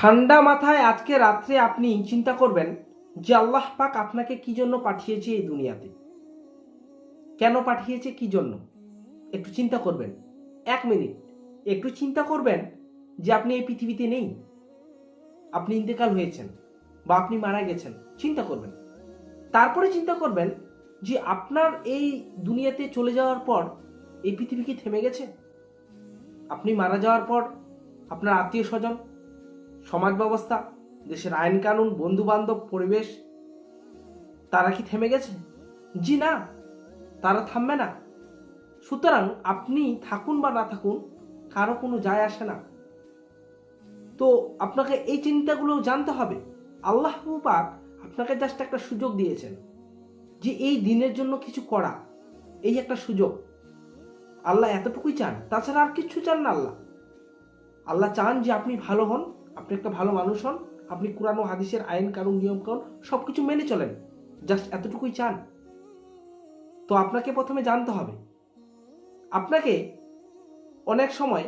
ঠান্ডা মাথায় আজকে রাত্রে আপনি চিন্তা করবেন যে আল্লাহ পাক আপনাকে কি জন্য পাঠিয়েছে এই দুনিয়াতে, কেন পাঠিয়েছে, কি জন্য। একটু চিন্তা করবেন, 1 মিনিট একটু চিন্তা করবেন যে আপনি এই পৃথিবীতে নেই, আপনি ইন্তেকাল হয়েছেন বা আপনি মারা গেছেন। চিন্তা করবেন, তারপরে চিন্তা করবেন যে আপনার এই দুনিয়াতে চলে যাওয়ার পর এই পৃথিবী কি থেমে গেছে? আপনি মারা যাওয়ার পর আপনার আত্মীয় স্বজন, সমাজ ব্যবস্থা, দেশের আইন কানুন, বন্ধু বান্ধব, পরিবেশ, তারা কি থেমে গেছে? জি না, তারা থামবে না। সুতরাং আপনি থাকুন বা না থাকুন, কারো কোনো যায় আসে না। তো আপনাকে এই চিন্তাগুলো জানতে হবে। আল্লাহ পাক আপনাকে জাস্ট একটা সুযোগ দিয়েছেন যে এই দিনের জন্য কিছু করা, এই একটা সুযোগ। আল্লাহ এতটুকুই চান, তাছাড়া আর কিচ্ছু চান না। আল্লাহ চান যে আপনি ভালো হন, আপনি একটা ভালো মানুষ হন, আপনি কুরআন ও হাদিসের আইন কানুন নিয়ম কানুন সবকিছু মেনে চলেন, জাস্ট এতটুকুই চান। তো আপনাকে প্রথমে জানতে হবে, আপনাকে অনেক সময়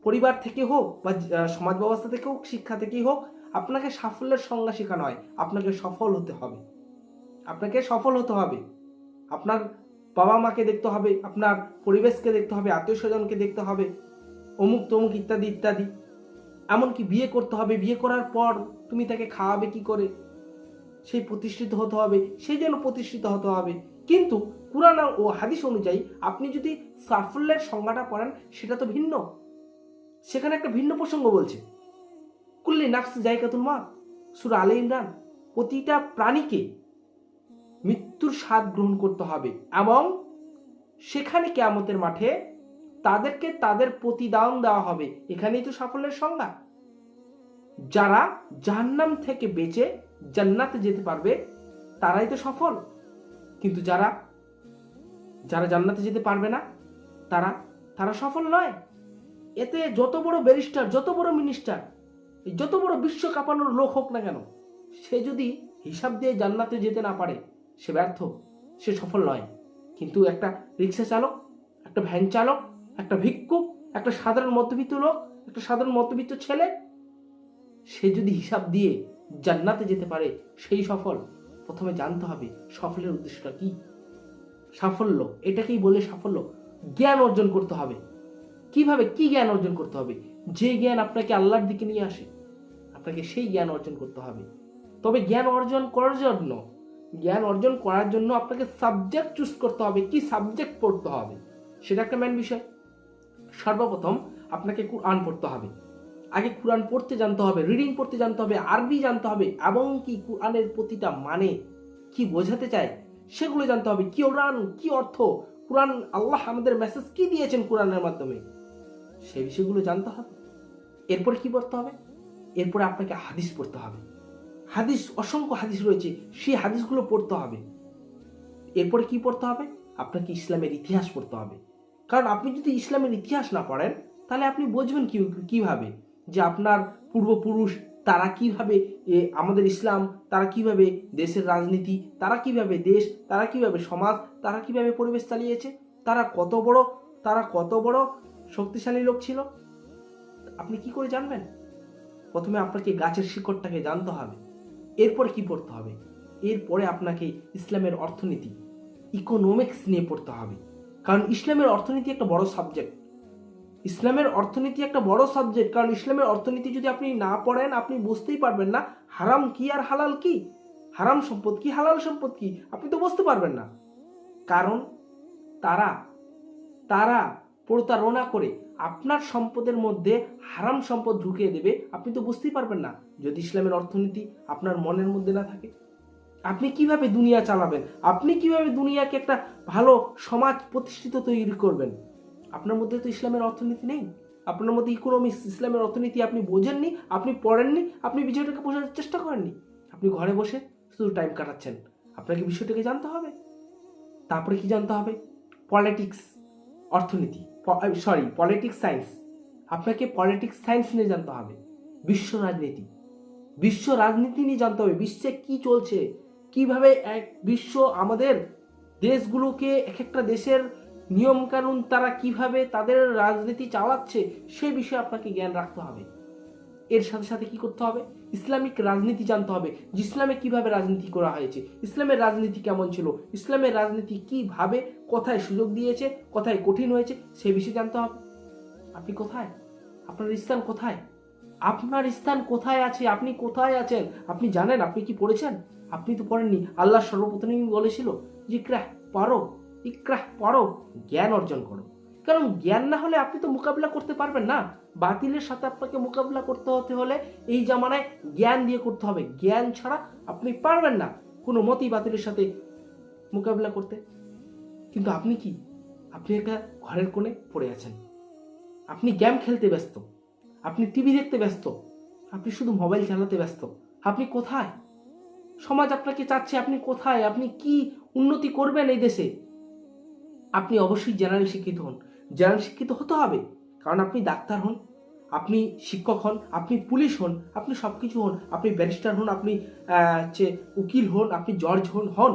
পরিবার থেকে হোক বা সমাজ ব্যবস্থা থেকে হোক, শিক্ষা থেকেই হোক, আপনাকে সাফল্যের সংজ্ঞা শেখানো হয়। আপনাকে সফল হতে হবে, আপনাকে সফল হতে হবে। আপনার বাবা মাকে দেখতে হবে, আপনার পরিবেশকে দেখতে হবে, আত্মীয় স্বজনকে দেখতে হবে, অমুক তমুক ইত্যাদি ইত্যাদি। এমনকি বিয়ে করতে হবে, বিয়ে করার পর তুমি তাকে খাওয়াবে কি করে, সেই প্রতিষ্ঠিত হতে হবে, সেই জন্য প্রতিষ্ঠিত হতে হবে। কিন্তু কুরআন ও হাদিস অনুযায়ী আপনি যদি সাফল্যের সংজ্ঞাটা পড়েন, সেটা তো ভিন্ন। সেখানে একটা ভিন্ন প্রসঙ্গ বলছে, কুল্লি নাফস জায়গাতুল মা, সূরা আলে ইমরান। প্রতিটা প্রাণীকে মৃত্যুর স্বাদ গ্রহণ করতে হবে এবং সেখানে কিয়ামতের মাঠে তাদেরকে তাদের প্রতিদান দেওয়া হবে। এখানেই তো সাফল্যের সংজ্ঞা। যারা জাহান্নাম থেকে বেঁচে জান্নাতে যেতে পারবে তারাই তো সফল। কিন্তু যারা যারা জান্নাতে যেতে পারবে না, তারা তারা সফল নয়। এতে যত বড় ব্যারিস্টার, যত বড় মিনিস্টার, যত বড় বিশ্ব কাঁপানোর লোক হোক না কেন, সে যদি হিসাব দিয়ে জান্নাতে যেতে না পারে, সে ব্যর্থ, সে সফল নয়। কিন্তু একটা রিক্সা চালক, একটা ভ্যান চালক, একটা ভিক্ষুক, একটা সাধারণ মধ্যবিত্ত লোক, একটা সাধারণ মধ্যবিত্ত ছেলে, সে যদি হিসাব দিয়ে জান্নাতে যেতে পারে, সেই সফল। প্রথমে জানতে হবে সফলের উদ্দেশ্যটা কি। সাফল্য এটাকেই বলে সাফল্য। জ্ঞান অর্জন করতে হবে। কিভাবে, কি জ্ঞান অর্জন করতে হবে? যে জ্ঞান আপনাকে আল্লাহর দিকে নিয়ে আসে, আপনাকে সেই জ্ঞান অর্জন করতে হবে। তবে জ্ঞান অর্জন করার জন্য আপনাকে সাবজেক্ট চুজ করতে হবে, কি সাবজেক্ট পড়তে হবে, সেটা একটা মেন বিষয়। সর্বপ্রথম আপনাকে কুরআন পড়তে হবে। আগে কুরআন পড়তে জানতে হবে, রিডিং পড়তে জানতে হবে, আরবি জানতে হবে, এবং কি কুরআনের প্রতিটা মানে কি বোঝাতে চায় সেগুলো জানতে হবে। কি কোরআন, কি অর্থ, কুরআন, আল্লাহ আমাদের মেসেজ কি দিয়েছেন কুরআনের মাধ্যমে, সেই বিষয়গুলো জানতে হবে। এরপরে কি পড়তে হবে? এরপরে আপনাকে হাদিস পড়তে হবে। হাদিস, অসংখ্য হাদিস রয়েছে, সেই হাদিসগুলো পড়তে হবে। এরপরে কি পড়তে হবে? আপনাকে ইসলামের ইতিহাস পড়তে হবে। কারণ আপনি যদি ইসলামের ইতিহাস না পড়েন, তাহলে আপনি বুঝবেন কিভাবে যে আপনার পূর্বপুরুষ তারা কিভাবে আমাদের ইসলাম, তারা কিভাবে দেশের রাজনীতি, তারা কিভাবে দেশ, তারা কিভাবে সমাজ, তারা কিভাবে পরিবেশ চালিয়েছে, তারা কত বড় শক্তিশালী লোক ছিল, আপনি কি করে জানবেন? প্রথমে আপনাকে গাছের শিকড়টাকে জানতে হবে। এরপরে কি পড়তে হবে? এরপরে আপনাকে ইসলামের অর্থনীতি, ইকোনমিক্স নিয়ে পড়তে হবে। কারণ ইসলামের অর্থনীতি একটা বড় সাবজেক্ট। কারণ ইসলামের অর্থনীতি যদি আপনি না পড়েন, আপনি বুঝতেই পারবেন না হারাম কি আর হালাল কি, হারাম সম্পদ কি, হালাল সম্পদ কি, আপনি তো বুঝতে পারবেন না। কারণ তারা প্রতারণা করে আপনার সম্পদের মধ্যে হারাম সম্পদ ঢুকিয়ে দেবে, আপনি তো বুঝতেই পারবেন না। যদি ইসলামের অর্থনীতি আপনার মনের মধ্যে না থাকে, আপনি কিভাবে দুনিয়া চালাবেন? আপনি কিভাবে দুনিয়াকে একটা ভালো সমাজ প্রতিষ্ঠিত তৈরি করবেন? আপনার মধ্যে তো ইসলামের অর্থনীতি নেই। আপনার মধ্যে ইকোনমিক্স, ইসলামের অর্থনীতি আপনি বোঝেননি, আপনি পড়েননি, আপনি বিষয়টাকে বোঝার চেষ্টা করেননি। আপনি ঘরে বসে শুধু টাইম কাটাচ্ছেন। আপনাকে বিষয়টাকে জানতে হবে। তারপরে কি জানতে হবে? Politics science. আপনাকে পলিটিক্স সায়েন্স নিয়ে জানতে হবে। বিশ্ব রাজনীতি নিয়ে জানতে হবে। বিশ্বে কি চলছে, কিভাবে বিশ্ব আমাদের দেশগুলোকে, এক একটা দেশের নিয়ম কানুন, তারা কিভাবে তাদের রাজনীতি চালাচ্ছে, সে বিষয়ে আপনাকে জ্ঞান রাখতে হবে। এর সাথে সাথে কি করতে হবে, ইসলামিক রাজনীতি জানতে হবে, যে ইসলামে কিভাবে রাজনীতি করা হয়েছে, ইসলামের রাজনীতি কেমন ছিল, ইসলামের রাজনীতি কিভাবে, কোথায় সুযোগ দিয়েছে, কোথায় কঠিন হয়েছে, সে বিষয়ে জানতে হবে। আপনি কোথায়? আপনার স্থান কোথায়? আপনার স্থান কোথায় আছে? আপনি কোথায় আছেন? আপনি জানেন? আপনি কি পড়েছেন? আপনি তো পড়েননি। আল্লাহ সর্বপ্রথমই বলেছিল যে ইকরাহ পড়ো, জ্ঞান অর্জন করো। কারণ জ্ঞান না হলে আপনি তো মোকাবিলা করতে পারবেন না। বাতিলের সাথে আপনাকে মোকাবিলা করতে হতে হলে এই জামানায় জ্ঞান দিয়ে করতে হবে। জ্ঞান ছাড়া আপনি পারবেন না কোনো মতেই বাতিলের সাথে মোকাবিলা করতে। কিন্তু আপনি কি? আপনি একটা ঘরের কোণে পড়ে আছেন, আপনি গেম খেলতে ব্যস্ত, আপনি টিভি দেখতে ব্যস্ত, আপনি শুধু মোবাইল চালাতে ব্যস্ত। আপনি কোথায়? সমাজ আপনাকে চাচ্ছে, আপনি কোথায়? আপনি কি উন্নতি করবেন এই দেশে? আপনি অবশ্যই জেনারেল শিক্ষিত হন। জেনারেল শিক্ষিত হতে হবে, কারণ আপনি ডাক্তার হন, আপনি শিক্ষক হন, আপনি পুলিশ হন, আপনি সব কিছু হন, আপনি ব্যারিস্টার হন, আপনি উকিল হন, আপনি জজ হন।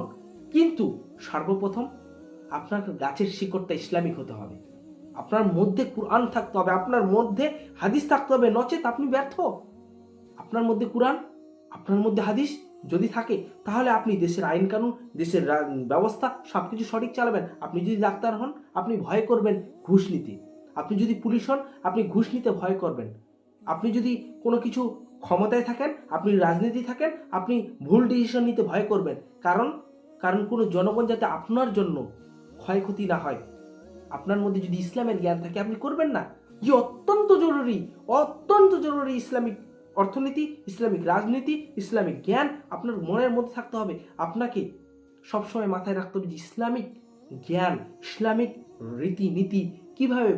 কিন্তু সর্বপ্রথম আপনার গাছের শিকড়টা ইসলামিক হতে হবে। আপনার মধ্যে কুরআন থাকতে হবে, আপনার মধ্যে হাদিস থাকতে হবে, নচেত আপনি ব্যর্থ। আপনার মধ্যে কুরআন, আপনার মধ্যে হাদিস যদি থাকে, তাহলে আপনি দেশের আইন কানুন, দেশের ব্যবস্থা সবকিছু সঠিক চালাবেন। আপনি যদি ডাক্তার হন, আপনি ভয় করবেন ঘুষ নিতে। আপনি যদি পুলিশ হন, আপনি ঘুষ নিতে ভয় করবেন। আপনি যদি কোনো কিছু ক্ষমতায় থাকেন, আপনি রাজনীতি থাকেন, আপনি ভুল ডিসিশন নিতে ভয় করবেন। কারণ কোনো জনগণ যাতে আপনার জন্য ক্ষয়ক্ষতি না হয়। আপনার মধ্যে যদি ইসলামের জ্ঞান থাকে, আপনি করবেন না। যে অত্যন্ত জরুরি ইসলামিক অর্থনীতি, ইসলামিক রাজনীতি, ইসলামিক জ্ঞান আপনার মনের মধ্যে থাকতে হবে। আপনাকে সবসময় মাথায় রাখতে হবে যে ইসলামিক জ্ঞান, ইসলামিক রীতিনীতি কিভাবে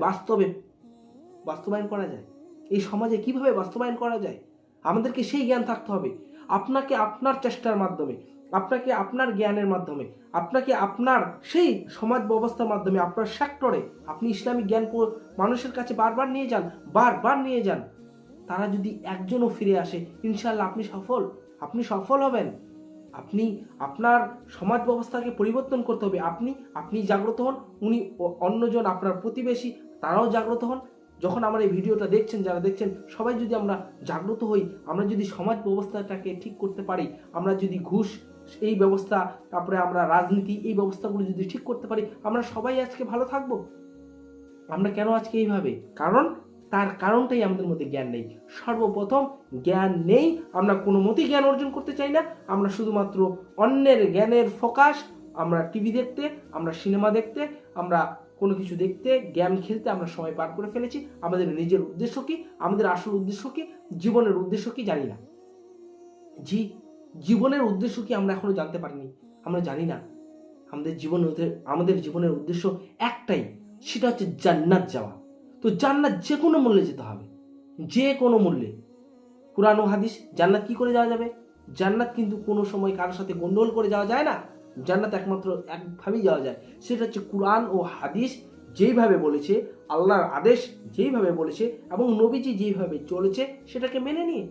বাস্তবায়ন করা যায়, এই সমাজে কিভাবে বাস্তবায়ন করা যায়, আমাদেরকে সেই জ্ঞান থাকতে হবে। আপনাকে আপনার চেষ্টার মাধ্যমে, আপনাকে আপনার জ্ঞানের মাধ্যমে, আপনাকে আপনার সেই সমাজ ব্যবস্থার মাধ্যমে, আপনার সেক্টরে আপনি ইসলামিক জ্ঞান মানুষের কাছে বারবার নিয়ে যান। তারা যদি একজনও ফিরে আসে, ইনশাআল্লাহ আপনি সফল হবেন। আপনি আপনার সমাজ ব্যবস্থাকে পরিবর্তন করতে হবে। আপনি জাগ্রত হন, উনি অন্যজন, আপনার প্রতিবেশী, তারাও জাগ্রত হন। যখন আমার এই ভিডিওটা দেখছেন, যারা দেখছেন, সবাই যদি আমরা জাগ্রত হই, আমরা যদি সমাজ ব্যবস্থাটাকে ঠিক করতে পারি, আমরা যদি ঘুষ এই ব্যবস্থা, তারপরে আমরা রাজনীতি এই ব্যবস্থাগুলো যদি ঠিক করতে পারি, আমরা সবাই আজকে ভালো থাকবো। আমরা কেন আজকে এইভাবে? তার কারণটাই আমাদের মধ্যে জ্ঞান নেই। সর্বপ্রথম জ্ঞান নেই, আমরা কোনো মতেই জ্ঞান অর্জন করতে চাই না। আমরা শুধুমাত্র অন্যের জ্ঞানের ফোকাস, আমরা টিভি দেখতে, আমরা সিনেমা দেখতে, আমরা কোনো কিছু দেখতে, গেম খেলতে আমরা সময় পার করে ফেলেছি। আমাদের নিজের উদ্দেশ্য কি, আমাদের আসল উদ্দেশ্য কি, জীবনের উদ্দেশ্য কি জানি না। জীবনের উদ্দেশ্য কি আমরা এখনো জানতে পারিনি, আমরা জানি না। আমাদের জীবনের উদ্দেশ্য একটাই, সেটা হচ্ছে জান্নাত যাওয়া। তো জান্নাত যে কোনো মূল্যে যেতে হবে, যে কোনো মূল্যে। কুরআন ও হাদিস, জান্নাত কি করে যাওয়া যাবে? জান্নাত কিন্তু কোনো সময় কারোর সাথে গন্ডগোল করে যাওয়া যায় না। জান্নাত একমাত্র একভাবেই যাওয়া যায়, সেটা হচ্ছে কুরআন ও হাদিস যেইভাবে বলেছে, আল্লাহর আদেশ যেইভাবে বলেছে এবং নবীজি যেইভাবে চলেছে সেটাকে মেনে নিয়ে।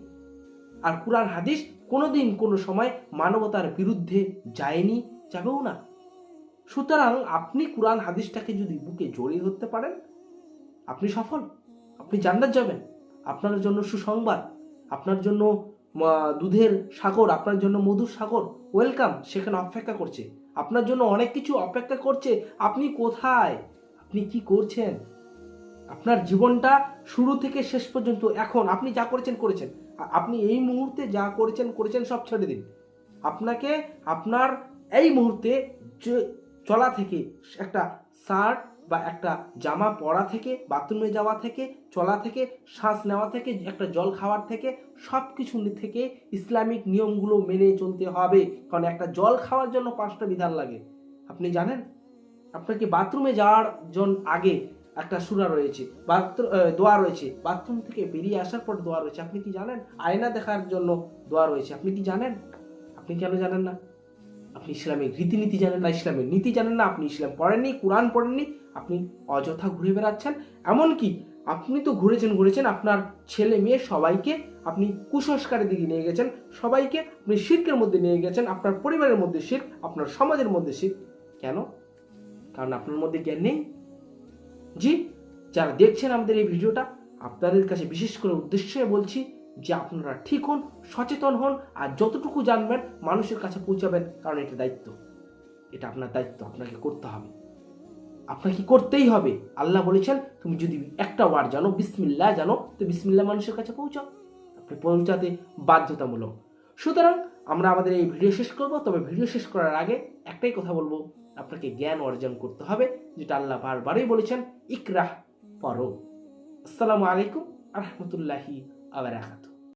আর কুরআন হাদিস কোনোদিন কোনো সময় মানবতার বিরুদ্ধে যায়নি, যাবেও না। সুতরাং আপনি কুরআন হাদিসটাকে যদি বুকে জড়িয়ে ধরতে পারেন, আপনি সফল, আপনি জান্নাত যাবেন। আপনার জন্য সুসংবাদ, আপনার জন্য দুধের সাগর, আপনার জন্য মধুর সাগর ওয়েলকাম, সেখানে অপেক্ষা করছে। আপনার জন্য অনেক কিছু অপেক্ষা করছে। আপনি কোথায়? আপনি কি করছেন? আপনার জীবনটা শুরু থেকে শেষ পর্যন্ত এখন আপনি যা করেছেন। আপনি এই মুহূর্তে যা করেছেন সব ছেড়ে দিন। আপনাকে আপনার এই মুহূর্তে চলা থেকে, একটা শার্ট বা একটা জামা পরা থেকে, বাথরুমে যাওয়া থেকে, চলা থেকে, শ্বাস নেওয়া থেকে, একটা জল খাওয়ার থেকে, সব কিছু থেকে ইসলামিক নিয়মগুলো মেনে চলতে হবে। কারণ একটা জল খাওয়ার জন্য 5টা বিধান লাগে, আপনি জানেন? আপনাকে বাথরুমে যাওয়ার আগে একটা সূরা রয়েছে, দোয়া রয়েছে। বাথরুম থেকে বেরিয়ে আসার পর দোয়া রয়েছে, আপনি কি জানেন? আয়না দেখার জন্য দোয়া রয়েছে, আপনি কি জানেন? আপনি কেন জানেন না? আপনি ইসলামিক রীতিনীতি জানেন না, ইসলামের নীতি জানেন না, আপনি ইসলাম পড়েননি, কোরআন পড়েননি, আপনি অযথা ঘুরে বেড়াচ্ছেন। এমনকি আপনি তো ঘুরেছেন আপনার ছেলে মেয়ে সবাইকে আপনি কুসংস্কারের দিকে নিয়ে গেছেন, সবাইকে আপনি শিরকের মধ্যে নিয়ে গেছেন, আপনার পরিবারের মধ্যে শিরক, আপনার সমাজের মধ্যে শিরক। কেন? কারণ আপনার মধ্যে জ্ঞান নেই। যারা দেখছেন আমাদের এই ভিডিওটা, আপনাদের কাছে বিশেষ করে উদ্দেশ্যে বলছি যে আপনারা ঠিক হন, সচেতন হন, আর যতটুকু জানবেন মানুষের কাছে পৌঁছাবেন, কারণ এটা দায়িত্ব, এটা আপনার দায়িত্ব, আপনাকে করতে হবে, আপনাকে করতেই হবে। আল্লাহ বলেছেন তুমি যদি একটা ওয়ার্ড জানো, বিসমিল্লাহ জানো, তো বিসমিল্লাহ মানুষের কাছে পৌঁছাও, আপনি পৌঁছাতে বাধ্যতামূলক। সুতরাং আমরা আমাদের এই ভিডিও শেষ করব, তবে ভিডিও শেষ করার আগে একটাই কথা বলবো, আপনাকে জ্ঞান অর্জন করতে হবে, যেটা আল্লাহ বারবারই বলেছেন, ইকরাহ পড়ো। আসসালামু আলাইকুম আ রহমতুল্লাহি আ বারাকাতুহু।